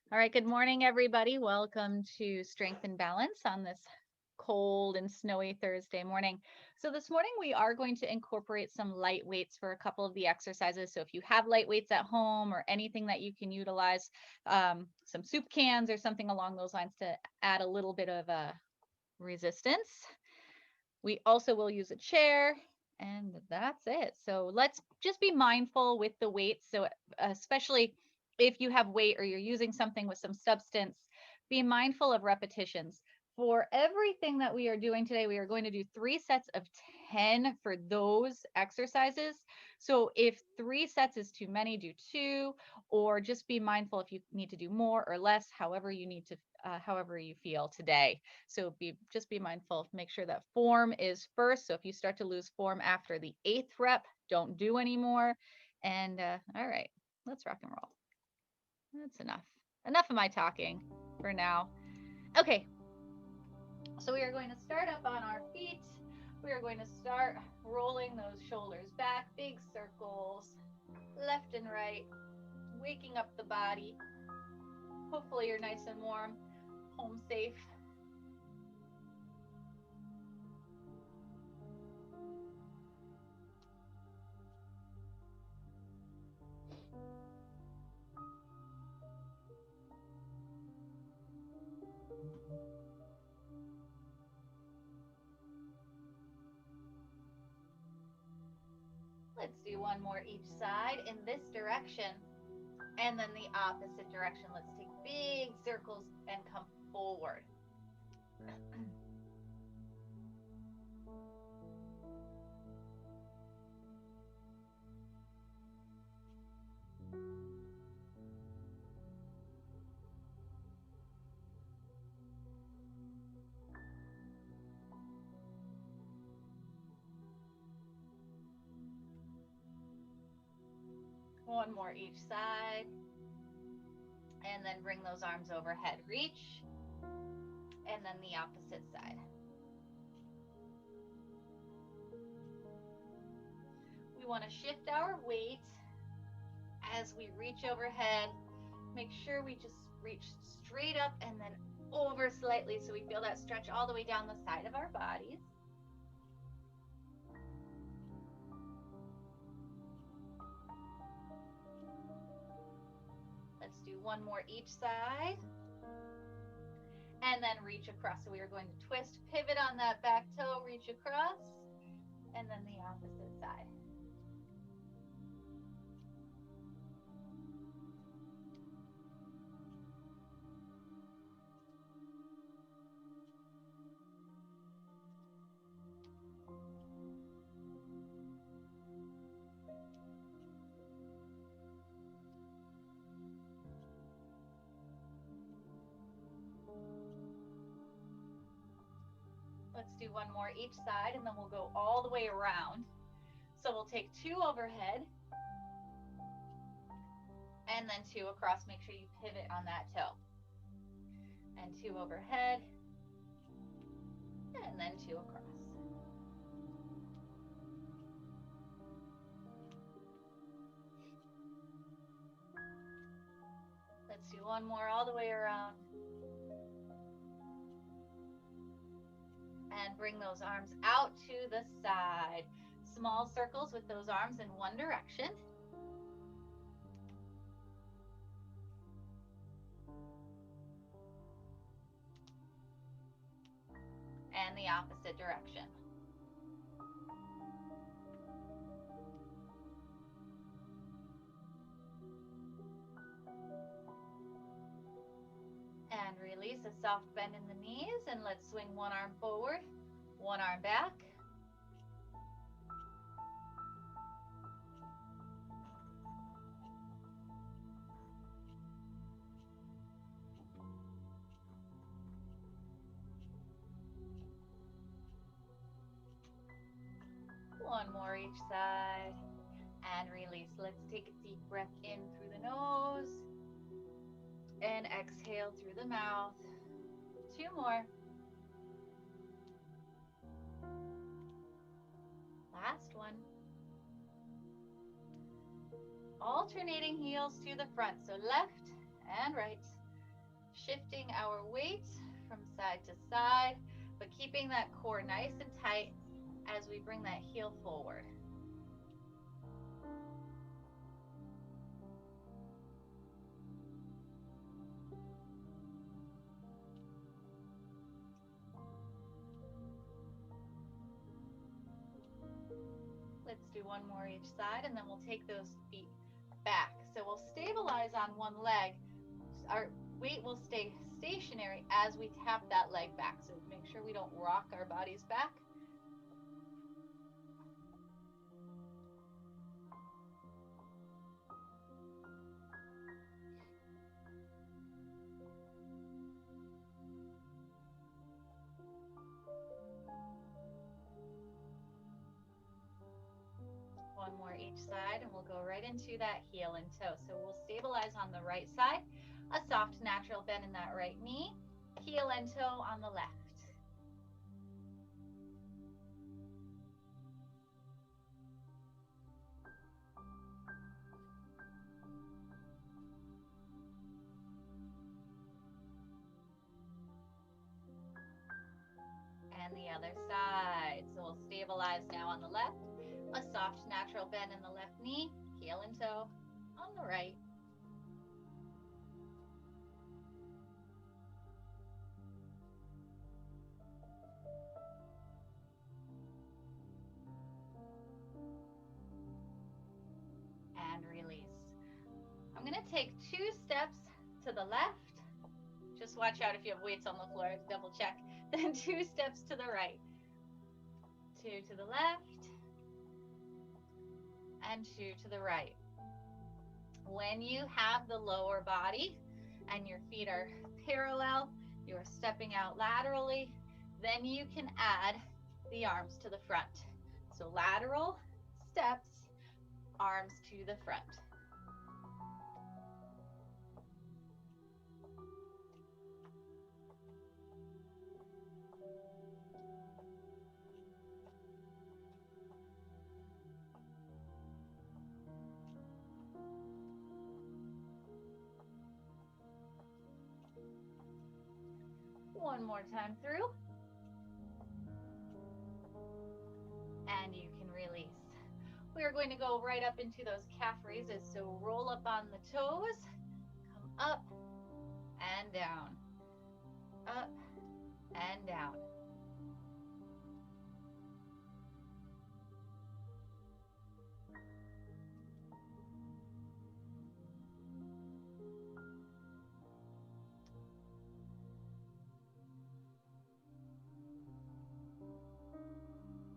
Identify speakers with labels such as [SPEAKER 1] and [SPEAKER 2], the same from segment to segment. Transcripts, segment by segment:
[SPEAKER 1] All right, good morning, everybody. Welcome to Strength and Balance on this cold and snowy Thursday morning. So, this morning we are going to incorporate some light weights for a couple of the exercises. So, if you have light weights at home or anything that you can utilize, some soup cans or something along those lines to add a little bit of resistance. We also will use a chair, and that's it. So let's just be mindful with the weights. So, especially if you have weight or you're using something with some substance, be mindful of repetitions. For everything that we are doing today, we are going to do 3 sets of 10 for those exercises. So, if 3 sets is too many, do two, or just be mindful if you need to do more or less, however you need to, however you feel today. So just be mindful, make sure that form is first. So if you start to lose form after the 8th rep, don't do anymore. And all right, let's rock and roll. That's enough. Enough of my talking for now. Okay, so we are going to start up on our feet. We are going to start rolling those shoulders back, big circles, left and right, waking up the body. Hopefully you're nice and warm, home safe. Let's do one more each side in this direction. And then the opposite direction. Let's take big circles and come forward. One more each side. And then bring those arms overhead. Reach. And then the opposite side. We want to shift our weight as we reach overhead. Make sure we just reach straight up and then over slightly so we feel that stretch all the way down the side of our bodies. Let's do one more each side. And then reach across. So we are going to twist, pivot on that back toe, reach across, and then the opposite side. Let's do one more each side, and then we'll go all the way around. So we'll take two overhead, and then two across. Make sure you pivot on that toe. And two overhead, and then two across. Let's do one more all the way around. And bring those arms out to the side. Small circles with those arms in one direction. And the opposite direction. And release a soft bend in the knees, and let's swing one arm forward, one arm back. One more each side. And release. Let's take a deep breath in through the nose and exhale through the mouth. Two more. Last one. Alternating heels to the front. So left and right. shifting our weight from side to side, but keeping that core nice and tight as we bring that heel forward. Let's do one more each side, and then we'll take those feet back. So we'll stabilize on one leg. Our weight will stay stationary as we tap that leg back. So make sure we don't rock our bodies back. One more each side, and we'll go right into that heel and toe. So we'll stabilize on the right side, a soft natural bend in that right knee, heel and toe on the left. And the other side. So we'll stabilize now on the left, a soft natural bend in the left knee, heel and toe on the right. And release. I'm going to take 2 steps to the left. Just watch out if you have weights on the floor, double check. Then 2 steps to the right. 2 to the left. And 2 to the right. When you have the lower body and your feet are parallel, you're stepping out laterally, then you can add the arms to the front. So lateral steps, arms to the front. One more time through. And you can release. We are going to go right up into those calf raises. So roll up on the toes, come up and down, up and down.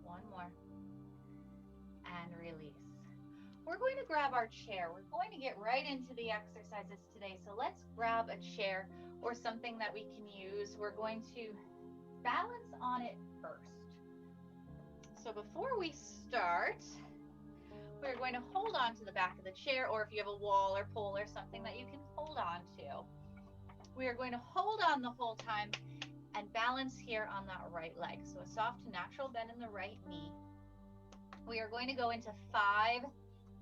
[SPEAKER 1] One more. And release. We're going to grab our chair. We're going to get right into the exercises today. So let's grab a chair or something that we can use. We're going to balance on it first. So before we start, we're going to hold on to the back of the chair, or if you have a wall or pole or something that you can hold on to. We are going to hold on the whole time and balance here on that right leg. So a soft natural bend in the right knee. We are going to go into 5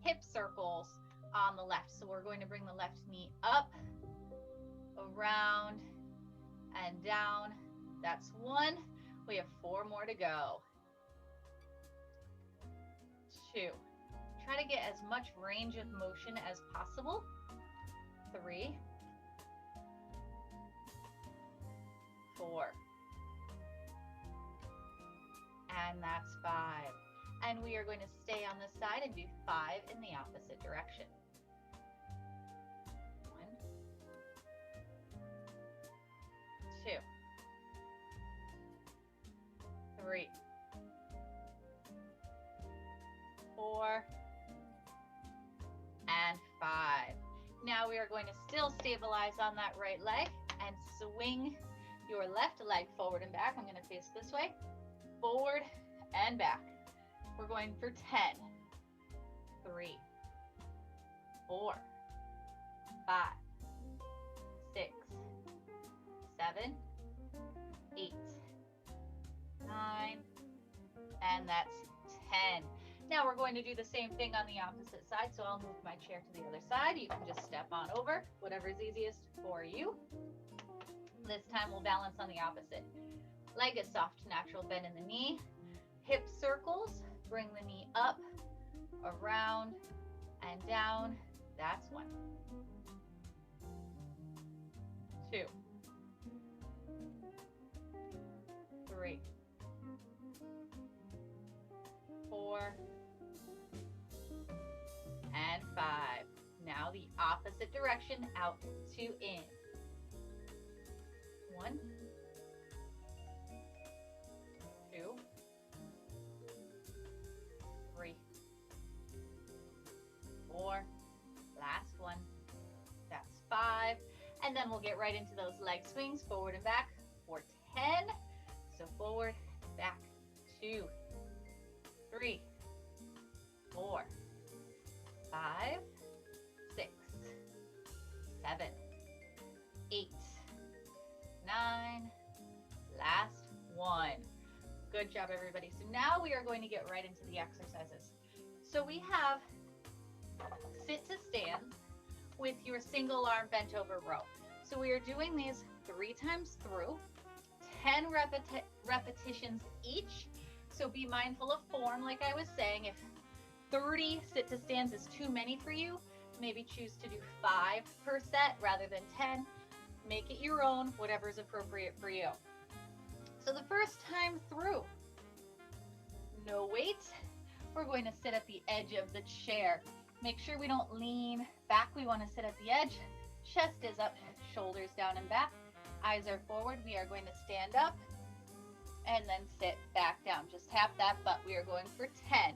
[SPEAKER 1] hip circles on the left. So we're going to bring the left knee up, around, and down. That's 1. We have 4 more to go. 2. Try to get as much range of motion as possible. 3. 4. And that's 5. And we are going to stay on this side and do 5 in the opposite direction. 1, 2, 3, 4, and 5. Now we are going to still stabilize on that right leg and swing your left leg forward and back. I'm going to face this way, forward and back. We're going for 10, 3, 4, 5, 6, 7, 8, 9, and that's 10. Now we're going to do the same thing on the opposite side. So I'll move my chair to the other side. You can just step on over, whatever's easiest for you. This time we'll balance on the opposite. Leg is soft, natural bend in the knee. Hip circles, bring the knee up, around, and down. That's 1. 2. 3. 4. And 5. Now the opposite direction, out to in. 1. 2. 3. 4. Last one. That's 5. And then we'll get right into those leg swings, forward and back for 10. So forward, back, 2, 3, 4, 5, 6, 7, 8, 9. Last one. Good job, everybody. So now we are going to get right into the exercises. So we have sit to stand with your single arm bent over row. So we are doing these 3 times through, 10 repetitions each. So be mindful of form, like I was saying. If 30 sit to stands is too many for you, maybe choose to do 5 per set rather than 10. Make it your own, whatever is appropriate for you. So the first time through, no weight. We're going to sit at the edge of the chair. Make sure we don't lean back. We want to sit at the edge. Chest is up, shoulders down and back. Eyes are forward. We are going to stand up and then sit back down. Just tap that butt. We are going for 10.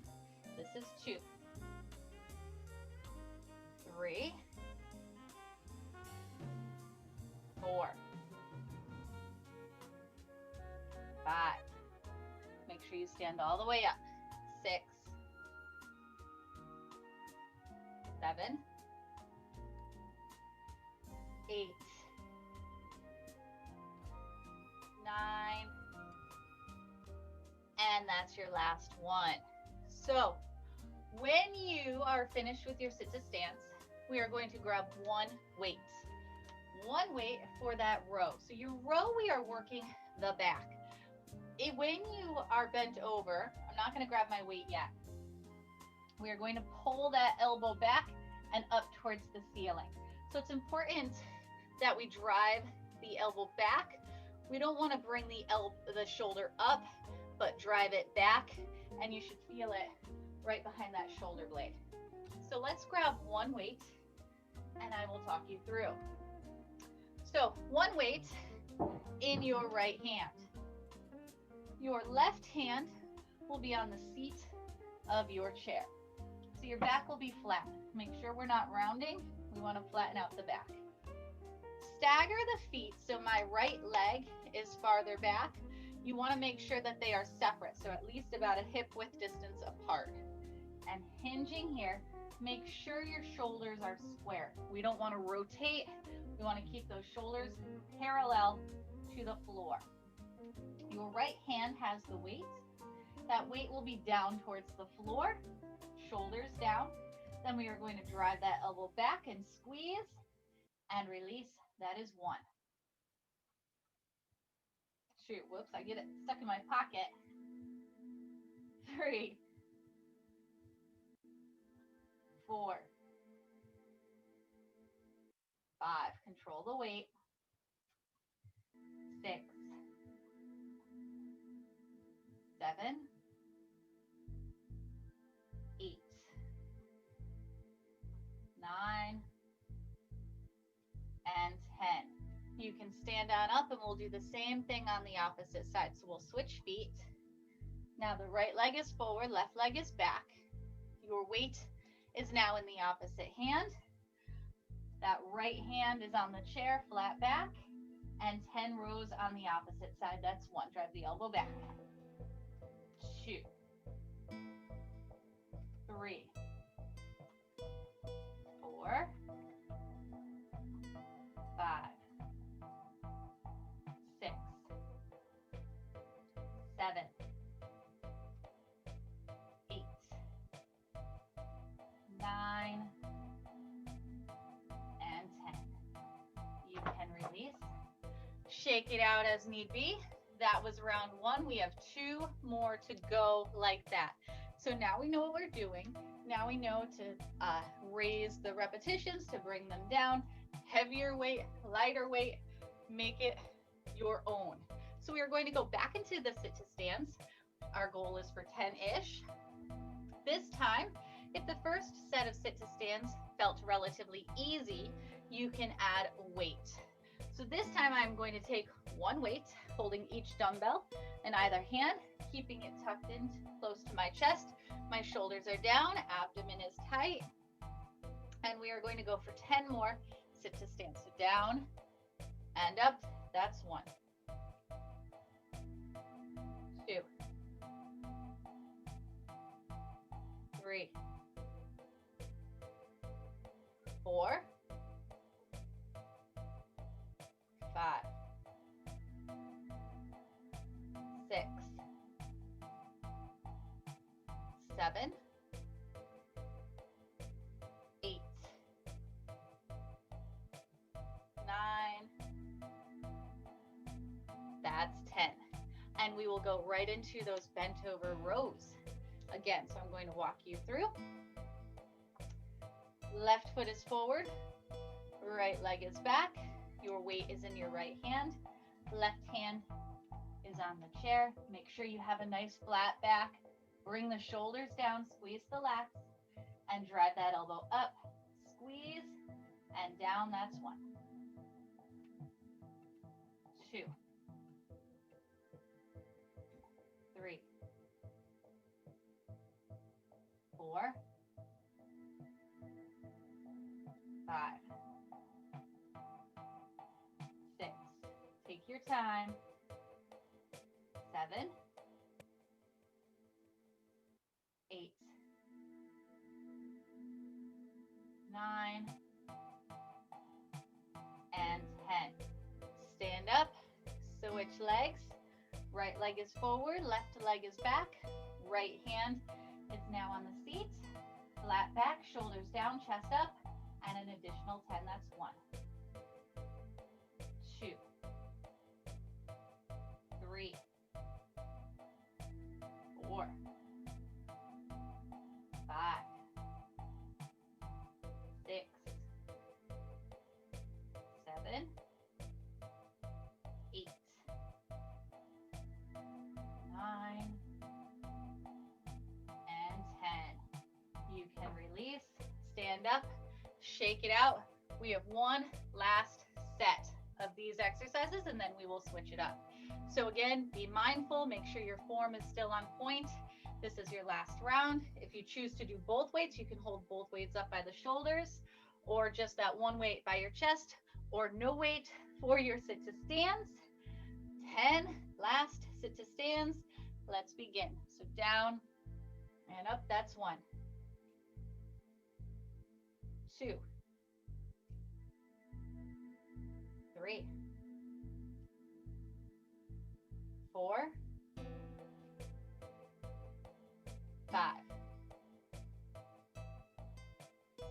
[SPEAKER 1] This is 2, 3, 4, 5. Make sure you stand all the way up. 6, 7, 8, 9, and that's your last one. So when you are finished with your sit to stance, we are going to grab 1 weight. 1 weight for that row. So your row, we are working the back. When you are bent over, I'm not going to grab my weight yet. We are going to pull that elbow back and up towards the ceiling. So it's important that we drive the elbow back. We don't want to bring the shoulder up, but drive it back, and you should feel it right behind that shoulder blade. So let's grab 1 weight, and I will talk you through. So 1 weight in your right hand. Your left hand will be on the seat of your chair. So your back will be flat. Make sure we're not rounding. We want to flatten out the back. Stagger the feet so my right leg is farther back. You want to make sure that they are separate, so at least about a hip width distance apart. And hinging here, make sure your shoulders are square. We don't want to rotate. We want to keep those shoulders parallel to the floor. Your right hand has the weight. That weight will be down towards the floor, shoulders down. Then we are going to drive that elbow back and squeeze and release. That is 1. Shoot, whoops, I get it stuck in my pocket. 3, 4, 5. Control the weight. 6, 7, 8, 9, and 10. You can stand on up, and we'll do the same thing on the opposite side. So we'll switch feet. Now the right leg is forward, left leg is back. Your weight is now in the opposite hand. That right hand is on the chair, flat back, and 10 rows on the opposite side. That's 1. Drive the elbow back. 2, 3, 4, 5, 6, 7, 8, Shake it out as need be. That was round one. We have 2 more to go like that. So now we know what we're doing. Now we know to raise the repetitions, to bring them down. Heavier weight, lighter weight, make it your own. So we are going to go back into the sit to stands. Our goal is for 10-ish. This time, if the first set of sit to stands felt relatively easy, you can add weight. So this time I'm going to take one weight, holding each dumbbell in either hand, keeping it tucked in close to my chest. My shoulders are down, abdomen is tight, and we are going to go for 10 more sit to stand. So down and up, that's 1, 2, 3, 4, 5, 6, 7, 8, 9, that's 10. And we will go right into those bent over rows. Again, so I'm going to walk you through. Left foot is forward, right leg is back. Your weight is in your right hand. Left hand is on the chair. Make sure you have a nice flat back. Bring the shoulders down, squeeze the lats, and drive that elbow up. Squeeze and down, that's 1, 2, 3, 4, 5, 6. Take your time. 7, 8, 9, and 10. Stand up, switch legs. Right leg is forward, left leg is back. Right hand is now on the seat. Flat back, shoulders down, chest up, and an additional 10, that's 1, 2, 3, 4, 5, 6, 7, 8, 9, and 10. You can release, stand up, shake it out. We have one last set of these exercises, and then we will switch it up. So again, be mindful, make sure your form is still on point. This is your last round. If you choose to do both weights, you can hold both weights up by the shoulders, or just that one weight by your chest, or no weight for your sit to stands. 10, last sit to stands. Let's begin. So down and up, that's 1, 2, 3, 4, 5,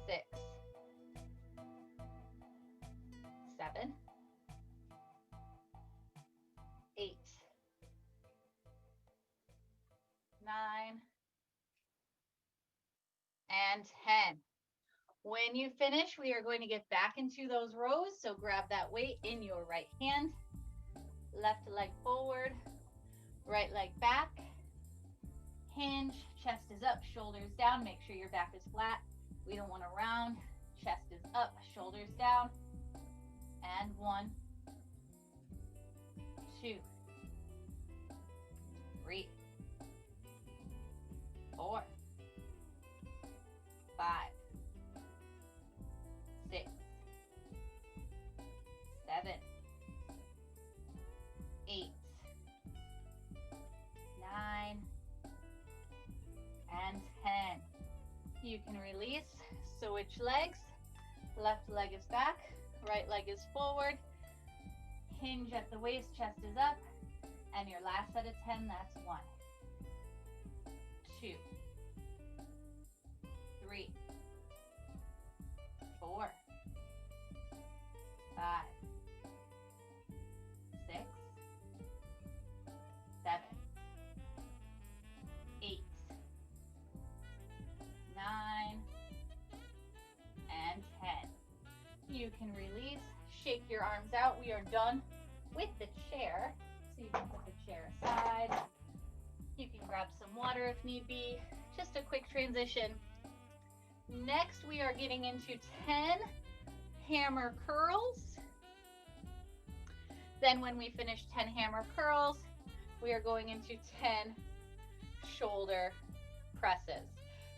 [SPEAKER 1] 6, 7, 8, 9, and 10. When you finish, we are going to get back into those rows. So grab that weight in your right hand, left leg forward, right leg back, hinge, chest is up, shoulders down. Make sure your back is flat. We don't want to round. Chest is up, shoulders down. And 1, 2, 3, 4, 5, 6, 7, 8, 9, and 10. You can release, switch legs. Left leg is back, right leg is forward. Hinge at the waist, chest is up. And your last set of 10, that's 1, 2, 3, 4, 5, can release. Shake your arms out. We are done with the chair. So you can put the chair aside. You can grab some water if need be. Just a quick transition. Next, we are getting into 10 hammer curls. Then when we finish 10 hammer curls, we are going into 10 shoulder presses.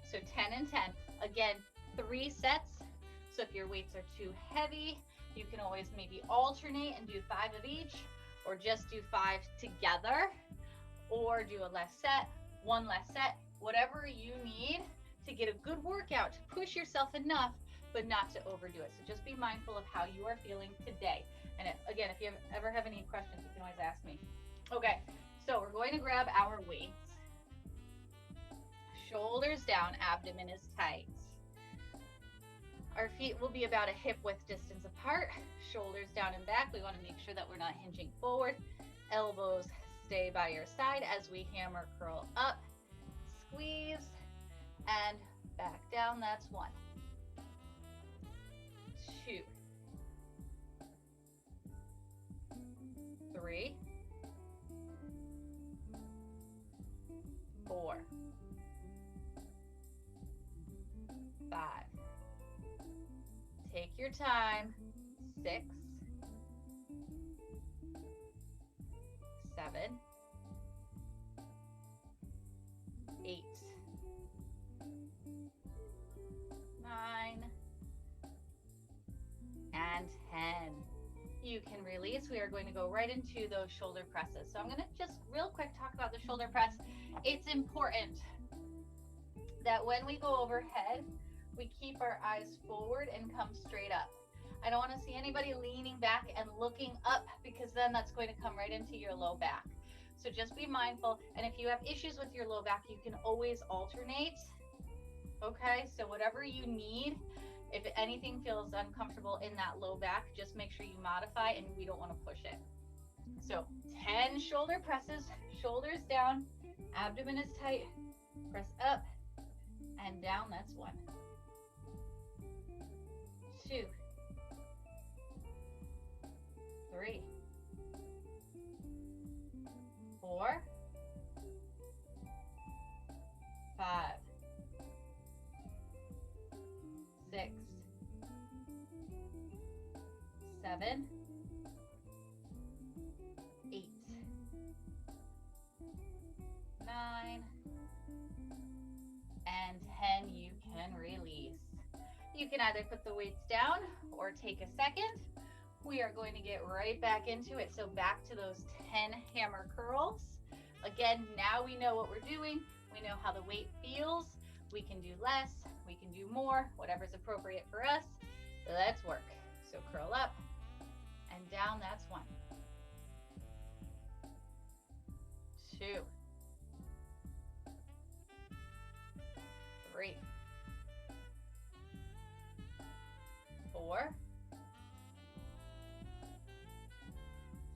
[SPEAKER 1] So 10 and 10. Again, 3 sets. So if your weights are too heavy, you can always maybe alternate and do 5 of each, or just do 5 together, or do a less set, one less set, whatever you need to get a good workout, to push yourself enough, but not to overdo it. So just be mindful of how you are feeling today. And again, if you ever have any questions, you can always ask me. Okay, so we're going to grab our weights. Shoulders down, abdomen is tight. Our feet will be about a hip width distance apart. Shoulders down and back. We want to make sure that we're not hinging forward. Elbows stay by your side as we hammer curl up. Squeeze and back down. That's 1, 2, 3, 4, 5. Take your time. 6, 7, 8, 9, and 10. You can release. We are going to go right into those shoulder presses. So I'm going to just real quick talk about the shoulder press. It's important that when we go overhead, we keep our eyes forward and come straight up. I don't want to see anybody leaning back and looking up, because then that's going to come right into your low back. So just be mindful. And if you have issues with your low back, you can always alternate. Okay, so whatever you need, if anything feels uncomfortable in that low back, just make sure you modify, and we don't want to push it. So 10 shoulder presses, shoulders down, abdomen is tight, press up and down. That's 1, 2, 3, 4, 5, 6, 7, 8, 9, and 10. You can release. You can either put the weights down or take a second. We are going to get right back into it. So back to those 10 hammer curls. Again, now we know what we're doing. We know how the weight feels. We can do less, we can do more, whatever's appropriate for us. Let's work. So curl up and down. That's 1, 2, 3, 4,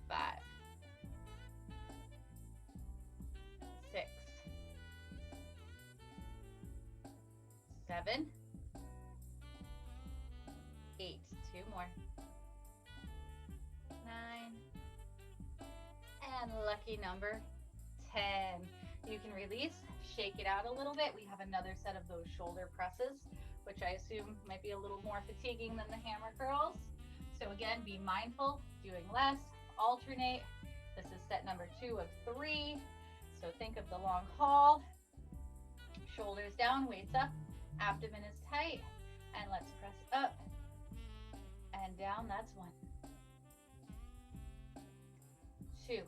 [SPEAKER 1] 5, 6, 7, 8, 2 more, 9, and lucky number 10. You can release, shake it out a little bit. We have another set of those shoulder presses, which I assume might be a little more fatiguing than the hammer curls. So again, be mindful, doing less, alternate. This is set number 2 of 3. So think of the long haul. Shoulders down, weights up, abdomen is tight, and let's press up and down. That's 1, 2,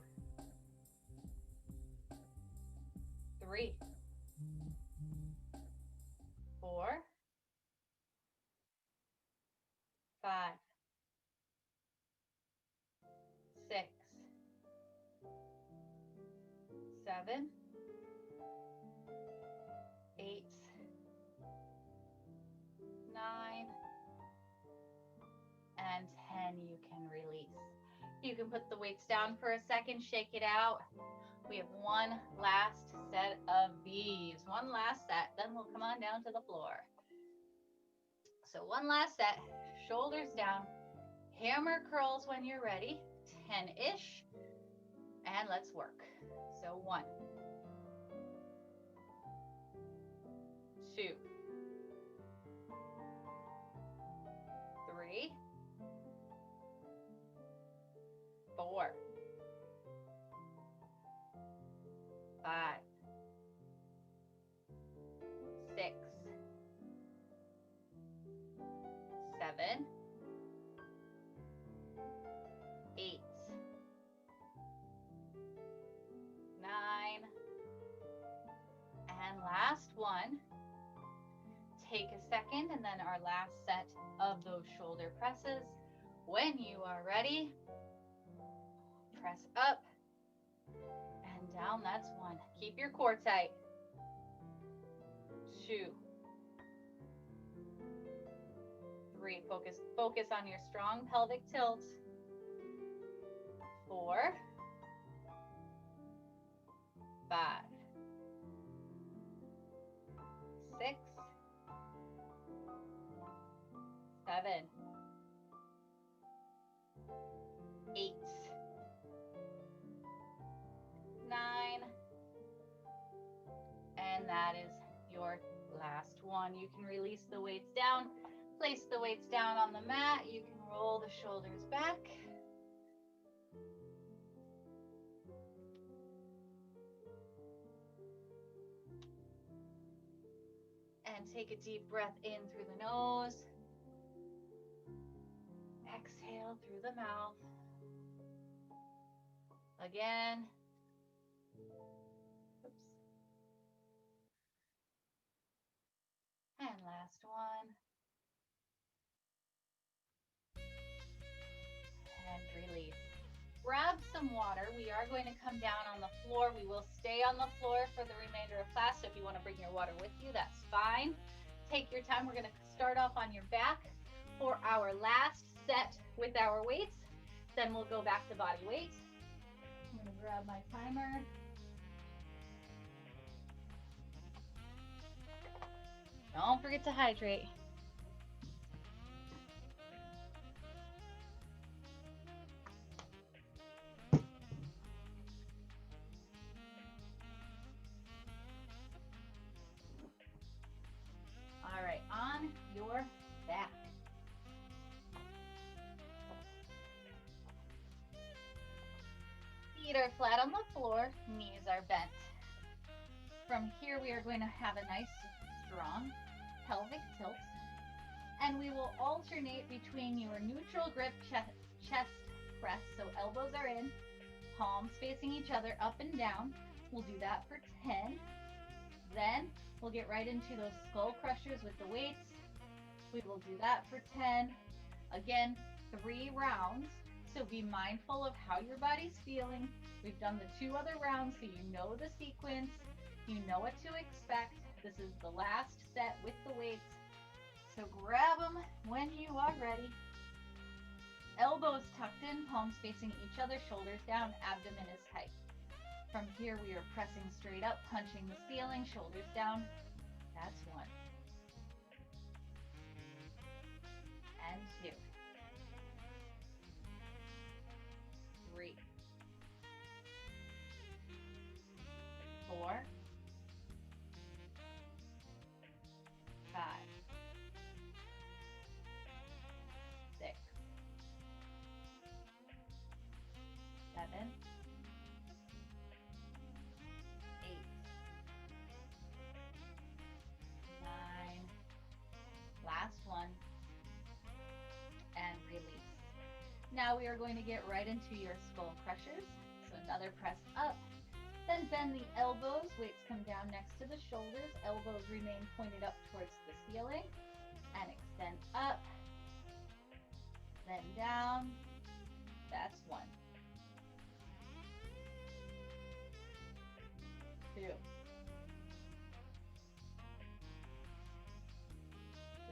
[SPEAKER 1] 3, 4, 5, 6, 7, 8, 9, and 10. You can release. You can put the weights down for a second, shake it out. We have one last set of these. One last set, then we'll come on down to the floor. So one last set, shoulders down, Hammer curls when you're ready, 10-ish, and let's work. So 1, 2, 3, 4, 5, 6, 7, 8, 9, and last one. Take a second, and then our last set of those shoulder presses. When you are ready, press up and down. That's 1. Keep your core tight. 2, 3. Focus on your strong pelvic tilt. 4, 5, 6, 7, 8, 9, and that is your last one. You can release the weights down, place the weights down on the mat. You can roll the shoulders back. And take a deep breath in through the nose. Exhale through the mouth. Again. Oops. And last one. And release. Grab some water. We are going to come down on the floor. We will stay on the floor for the remainder of class. So if you want to bring your water with you, that's fine. Take your time. We're going to start off on your back for our last set with our weights. Then we'll go back to body weight. I'm going to grab my timer. Don't forget to hydrate. All right, on your back. Feet are flat on the floor, knees are bent. From here, we are going to have a nice, strong pelvic tilt, and we will alternate between your neutral grip chest press, so elbows are in, palms facing each other, up and down. We'll do that for 10. Then we'll get right into those skull crushers with the weights. We will do that for 10. Again, 3 rounds. So be mindful of how your body's feeling. We've done the 2 other rounds, so you know the sequence. You know what to expect. This is the last set with the weights. So grab them when you are ready. Elbows tucked in, palms facing each other, shoulders down, abdomen is tight. From here, we are pressing straight up, punching the ceiling, shoulders down. That's 1. And 2. 3. 4. 5. 6. 7. 8. 9. Last one. And release. Now we are going to get right into your skull crushers. So another press up. Then bend the elbows. Weights come down next to the shoulders. Elbows remain pointed up towards the ceiling. And extend up. Then down. That's 1. 2.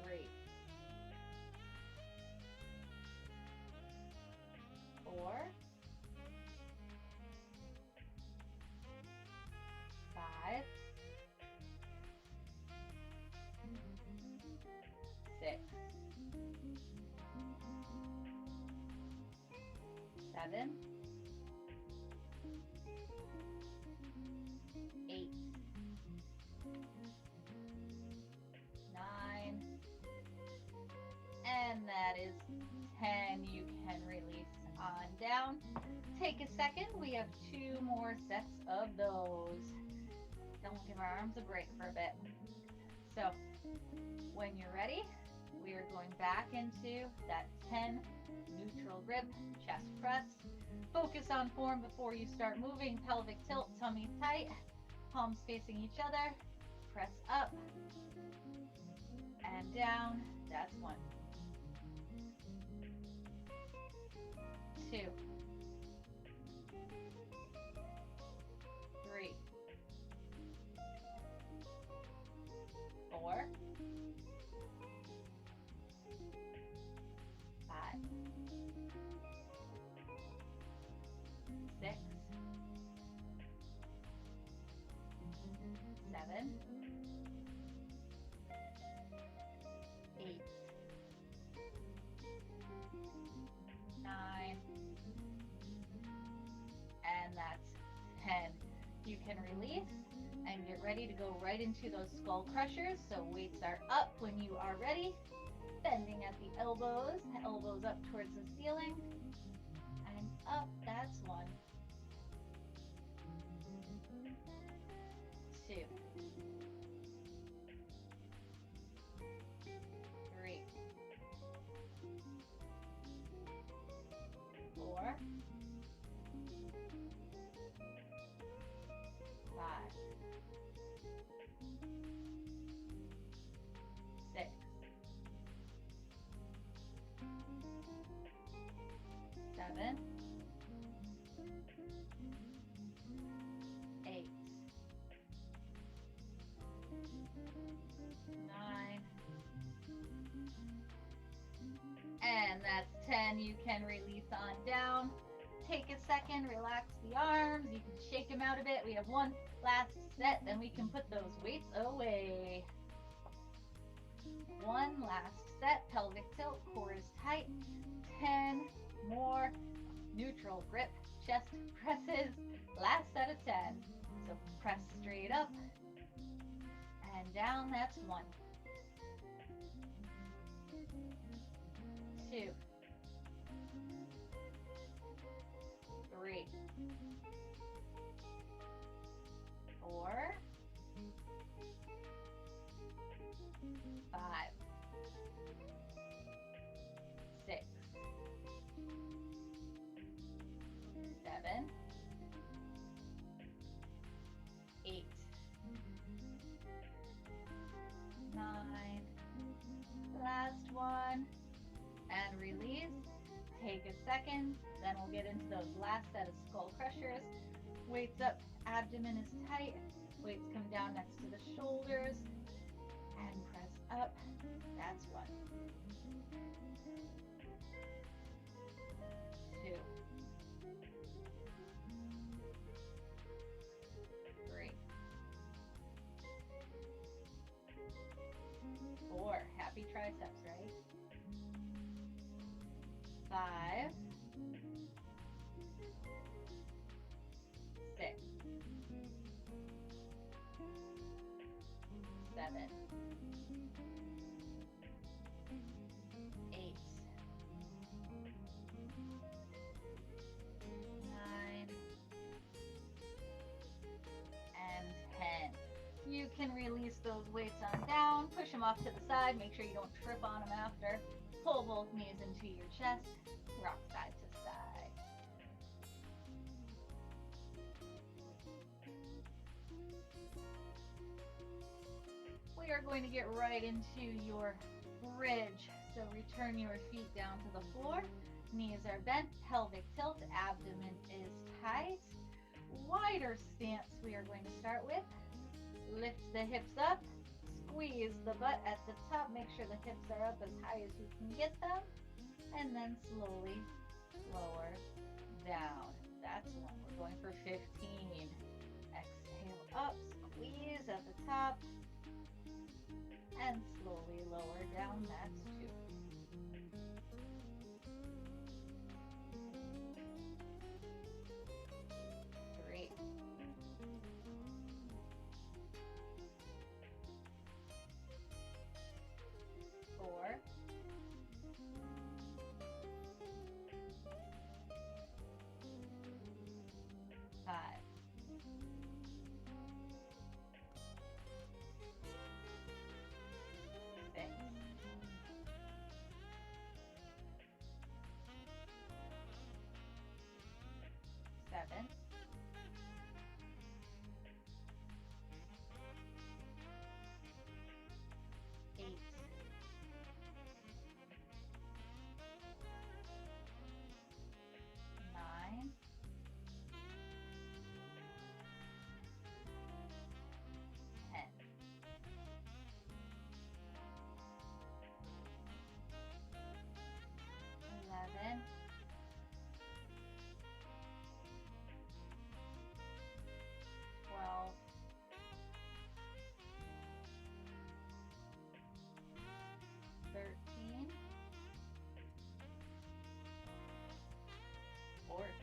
[SPEAKER 1] 3. 4. 5. 6. 7, 8, 9, and that is 10. You can release on down. Take a second. We have 2 more sets of those. Don't give our arms a break for a bit. So when you're ready, we are going back into that 10 neutral grip, chest press. Focus on form before you start moving. Pelvic tilt, tummy tight, palms facing each other. Press up and down. That's 1. 2, 3, 4, 5, 6, 7, 8, 9, and that's 10. You can release and get ready to go right into those skull crushers. So weights are up when you are ready. Bending at the elbows, elbows up towards the ceiling, and up. That's 1, 2, 3, 4, 5, 6, 7, 8, 9, and that's 10. You can release on down. Take a second, relax the arms. You can shake them out a bit. We have 1 last set, then we can put those weights away. 1 last set, pelvic tilt, core is tight. 10 more neutral grip, chest presses. Last set of 10. So press straight up and down. That's 1, 2, 3, 4, 5, 6, 7, 8, 9. Last one. And release. Take a second. Then we'll get into those last set of skull crushers. Weights up, abdomen is tight. Weights come down next to the shoulders. And press up. That's 1, 2, 3, 4. Happy triceps, right? 5, 6, 7, 8, 9, and 10. You can release those weights on down, push them off to the side, make sure you don't trip on them after. Pull both knees into your chest, rock side to side. We are going to get right into your bridge. So return your feet down to the floor. Knees are bent, pelvic tilt, abdomen is tight. Wider stance we are going to start with. Lift the hips up, squeeze the butt at the top. Make sure the hips are up as high as you can get them. And then slowly lower down. That's one. We're going for 15. Exhale up, squeeze at the top. And slowly lower down. That's 2.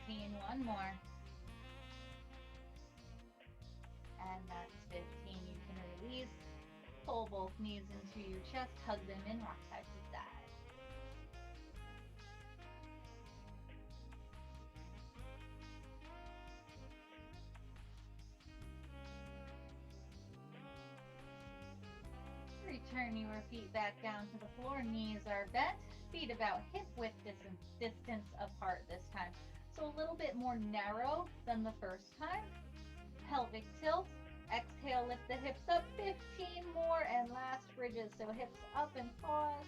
[SPEAKER 1] One more. And that's 15. You can release. Pull both knees into your chest. Hug them in. Rock side to side. Return your feet back down to the floor. Knees are bent. Feet about hip width distance apart this time. So a little bit more narrow than the first time. Pelvic tilt. Exhale, lift the hips up. 15 more and last bridges. So hips up and pause.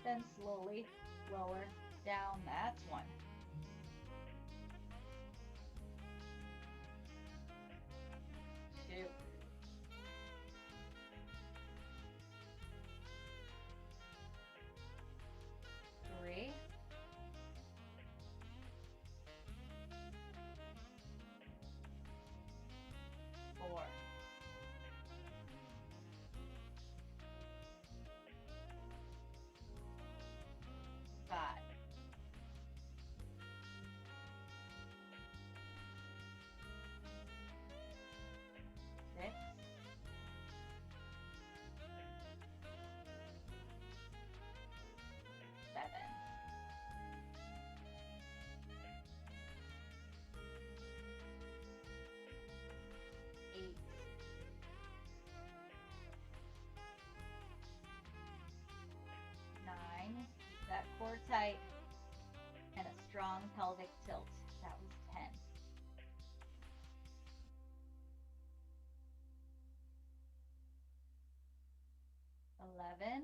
[SPEAKER 1] Then slowly lower down. That's one. 2. 3. 4. 5. 6. 7. 8. 9. Keep that core tight. And a strong pelvic tilt. That was 10. 11.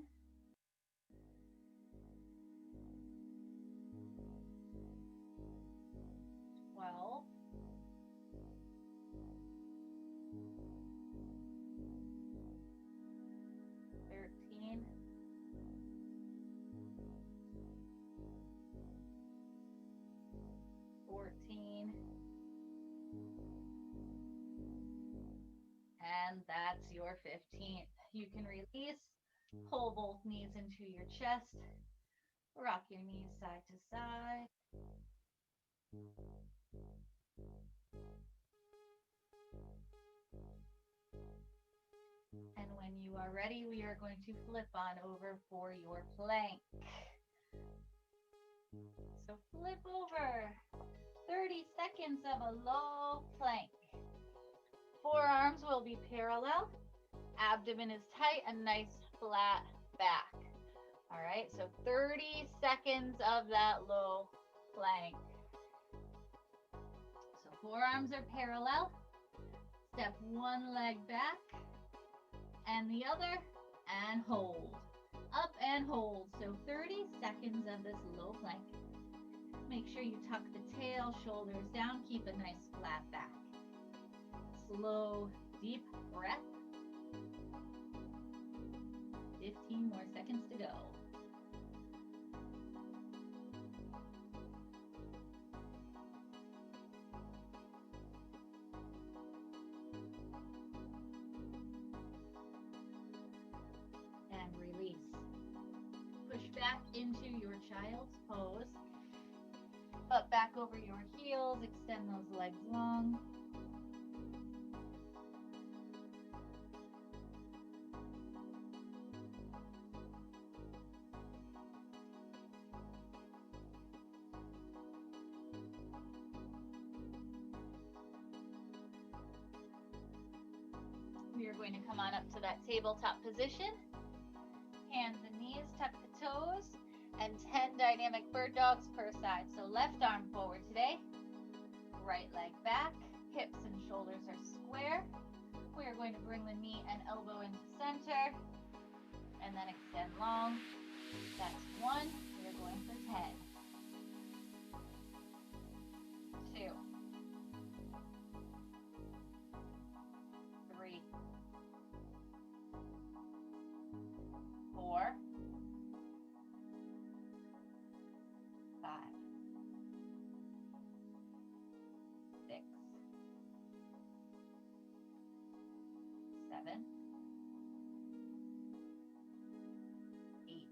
[SPEAKER 1] 12. 13. 14. And that's your 15th. You can release, pull both knees into your chest, rock your knees side to side. And when you are ready, we are going to flip on over for your plank. So flip over. 30 seconds of a low plank. Forearms will be parallel. Abdomen is tight, a nice flat back. All right, so 30 seconds of that low plank. So forearms are parallel. Step one leg back and the other and hold. Up and hold. So 30 seconds of this low plank. Make sure you tuck the tail, shoulders down, keep a nice flat back. Slow, deep breath. 15 more seconds to go. And release. Push back into your child's pose. Butt back over your heels, extend those legs long. We are going to come on up to that tabletop position. Hands and knees, tuck the toes, and 10 dynamic bird dogs per side. So left arm forward today, right leg back, hips and shoulders are square. We are going to bring the knee and elbow into center, and then extend long. That's 1. We are going for 10. 2. 3. 4. 5. 6. 7. 8.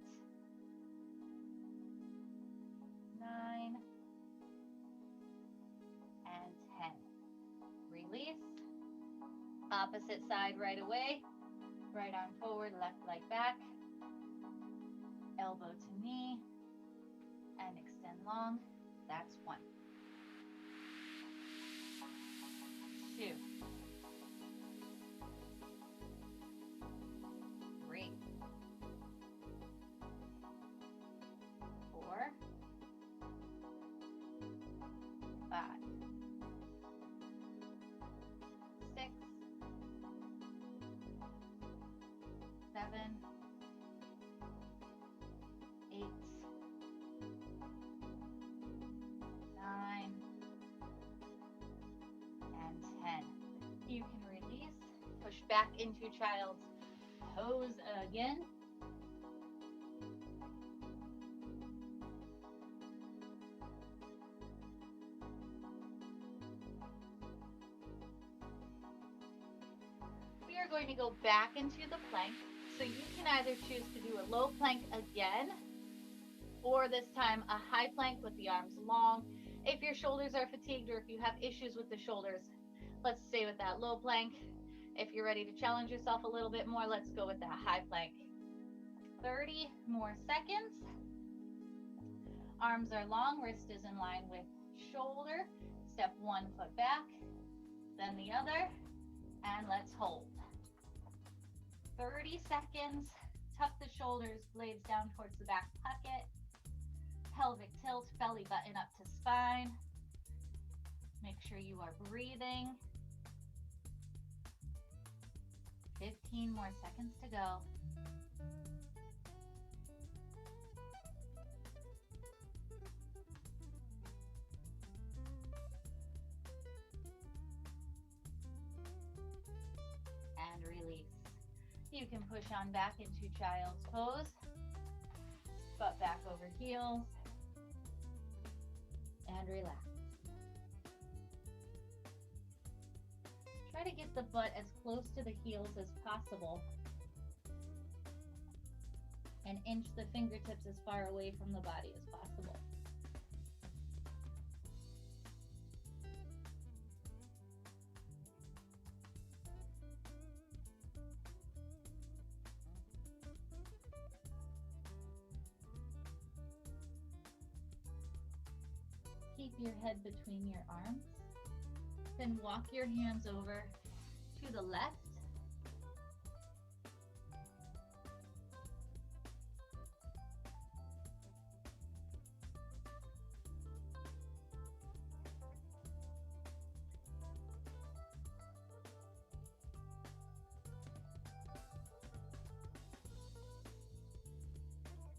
[SPEAKER 1] 9. Opposite side right away. Right arm forward, left leg back. Elbow to knee. And extend long. That's 1. 2. 3. 4. 5. 6. 7. 8. 9. And 10. You can release, push back into child's pose again. We are going to go back into the plank. So you can either choose to do a low plank again, or this time a high plank with the arms long. If your shoulders are fatigued or if you have issues with the shoulders, let's stay with that low plank. If you're ready to challenge yourself a little bit more, let's go with that high plank. 30 more seconds. Arms are long, wrist is in line with shoulder. Step 1 foot back, then the other, and let's hold. 30 seconds. Tuck the shoulders, blades down towards the back pocket. Pelvic tilt, belly button up to spine. Make sure you are breathing. 15 more seconds to go. And release. You can push on back into child's pose. Butt back over heels. And relax. Try to get the butt as close to the heels as possible. And inch the fingertips as far away from the body as possible. Keep your head between your arms. Then walk your hands over to the left.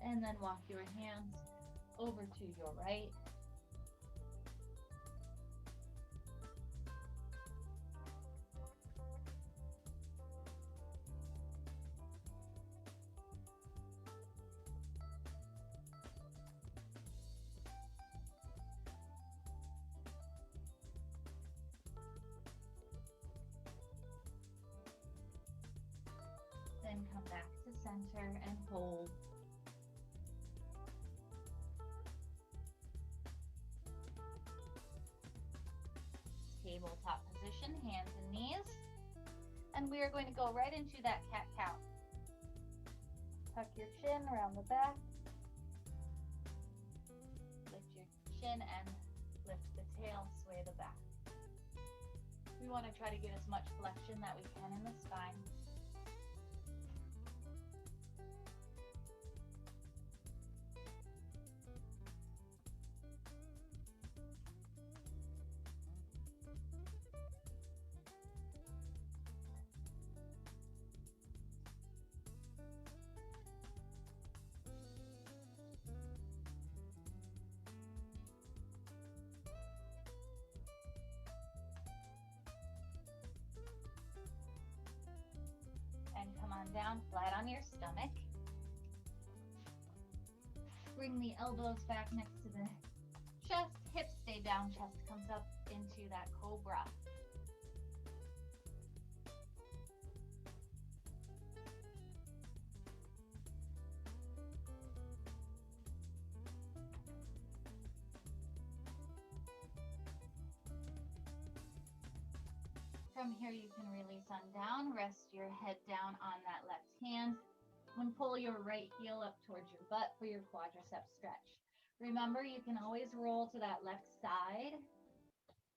[SPEAKER 1] And then walk your hands over to your right. Then come back to center and hold. Tabletop position, hands and knees. And we are going to go right into that cat-cow. Tuck your chin around the back. Lift your chin and lift the tail, sway the back. We want to try to get as much flexion that we can in the spine. And come on down flat on your stomach. Bring the elbows back next to the chest. Hips stay down, chest comes up into that cobra. From here, you can release on down, rest your head down on that left hand, and pull your right heel up towards your butt for your quadricep stretch. Remember, you can always roll to that left side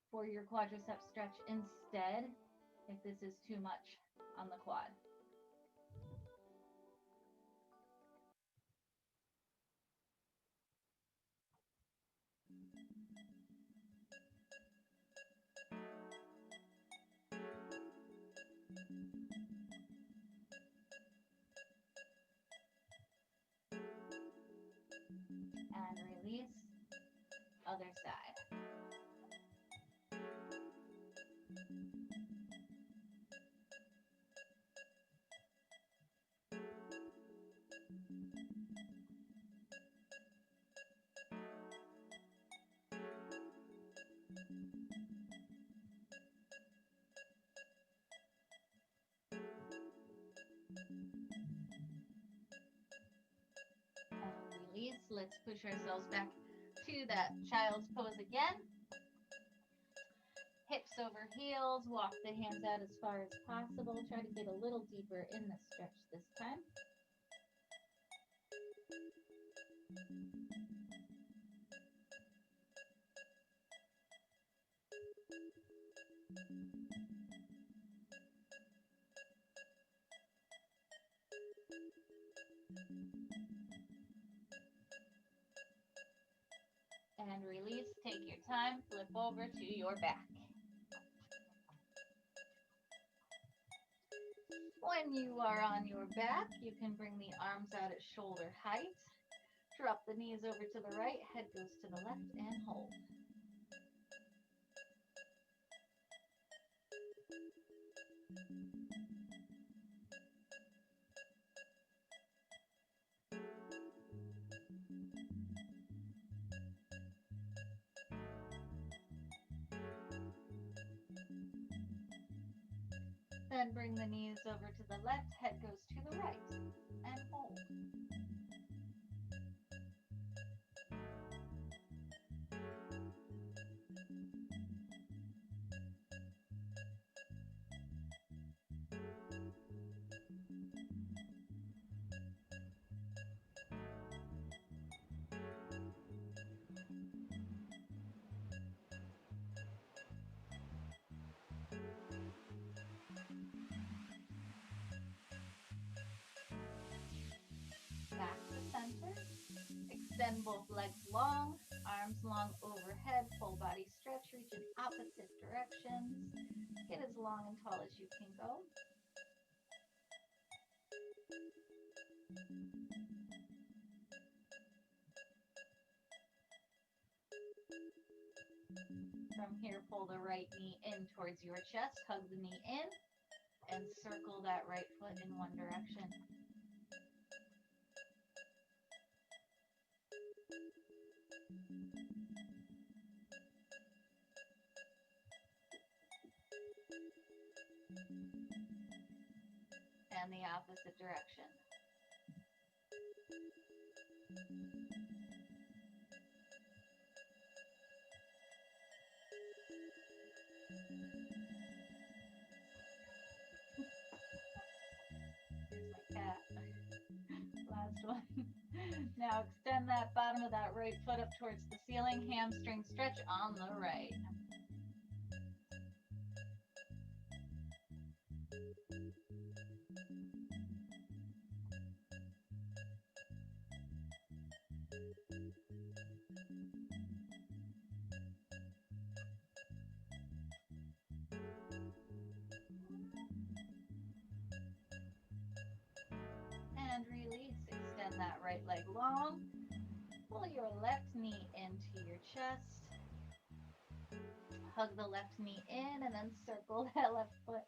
[SPEAKER 1] for your quadricep stretch instead if this is too much on the quad. And release, other side. And release. Let's push ourselves back to that child's pose again. Hips over heels, walk the hands out as far as possible. Try to get a little deeper in the stretch this time. And release, take your time, flip over to your back. When you are on your back, you can bring the arms out at shoulder height. Drop the knees over to the right, head goes to the left, and hold. Then bring the knees over to the left, head goes to the right, and hold. Back to center. Extend both legs long, arms long overhead, full body stretch, reach in opposite directions. Get as long and tall as you can go. From here, pull the right knee in towards your chest, hug the knee in, and circle that right foot in one direction. And the opposite direction. Here's my cat. Last one. Now extend that bottom of that right foot up towards the ceiling, hamstring stretch on the right. And release, extend that right leg long. Pull your left knee into your chest. Hug the left knee in and then circle that left foot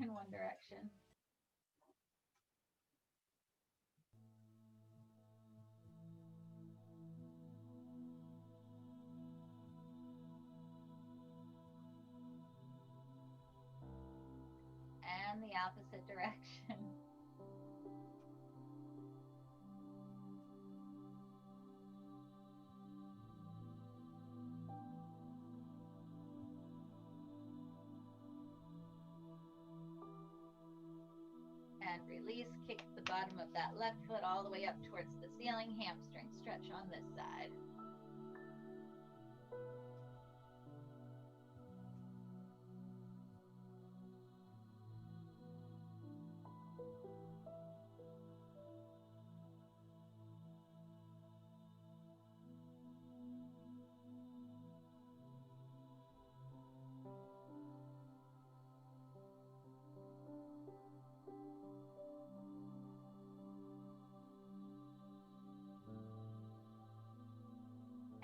[SPEAKER 1] in one direction. And the opposite direction. release. Kick the bottom of that left foot all the way up towards the ceiling. Hamstring stretch on this side.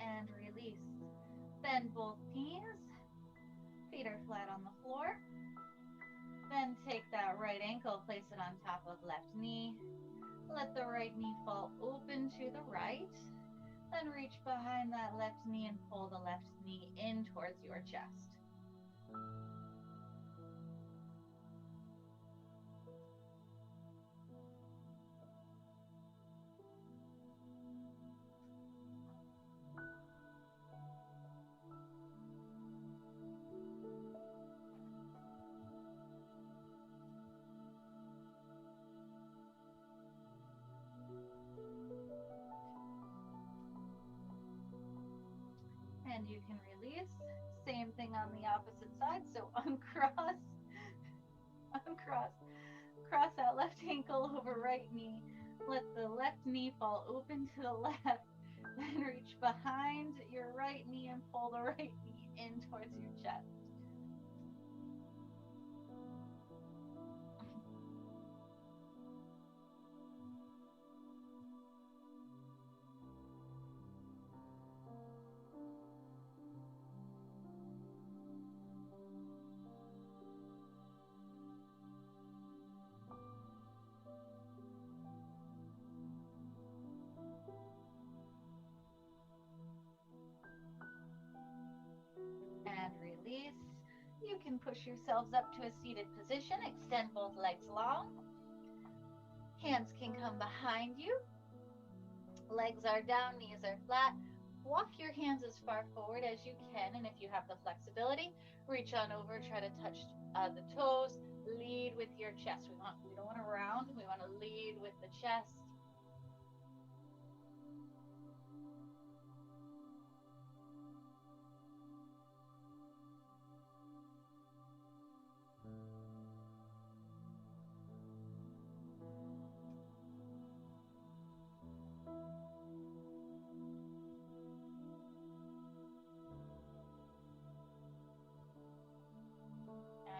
[SPEAKER 1] And release. Bend both knees. Feet are flat on the floor. Then take that right ankle, place it on top of left knee. Let the right knee fall open to the right. Then reach behind that left knee and pull the left knee in towards your chest. And you can release. Same thing on the opposite side. So uncross, uncross, cross that left ankle over right knee. Let the left knee fall open to the left. Then reach behind your right knee and pull the right knee in towards your chest. And release. You can push yourselves up to a seated position. Extend both legs long. Hands can come behind you. Legs are down, knees are flat. Walk your hands as far forward as you can, and if you have the flexibility, reach on over, try to touch the toes. Lead with your chest. We don't want to round, we want to lead with the chest.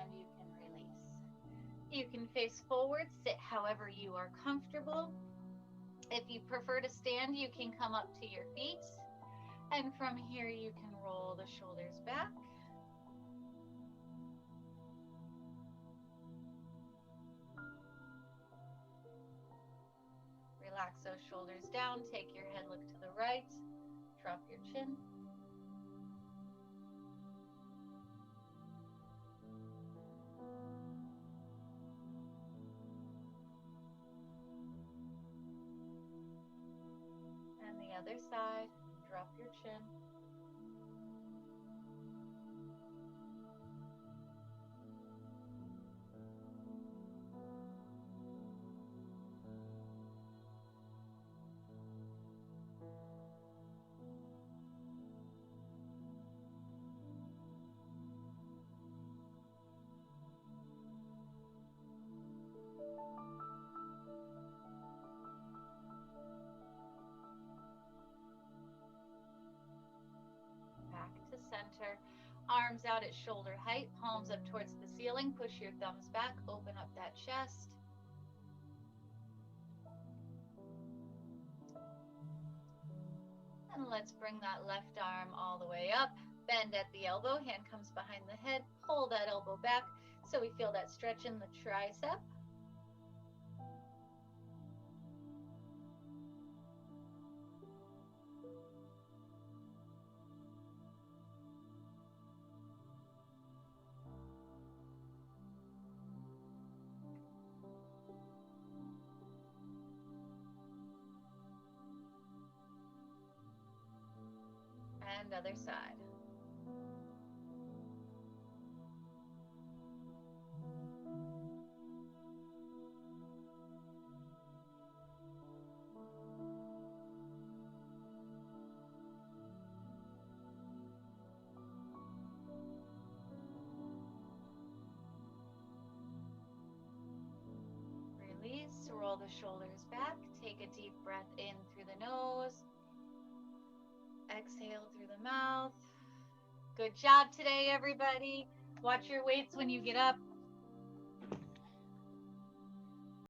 [SPEAKER 1] And you can release. You can face forward, sit however you are comfortable. If you prefer to stand, you can come up to your feet. And from here, you can roll the shoulders back. Relax those shoulders down. Take your head, look to the right. Drop your chin. And the other side, drop your chin. Back to center. Arms out at shoulder height, palms up towards the ceiling. Push your thumbs back, open up that chest. And let's bring that left arm all the way up. Bend at the elbow, hand comes behind the head. Pull that elbow back so we feel that stretch in the tricep. And other side. the shoulders back. Take a deep breath in through the nose. Exhale through the mouth. Good job today, everybody. Watch your weights when you get up.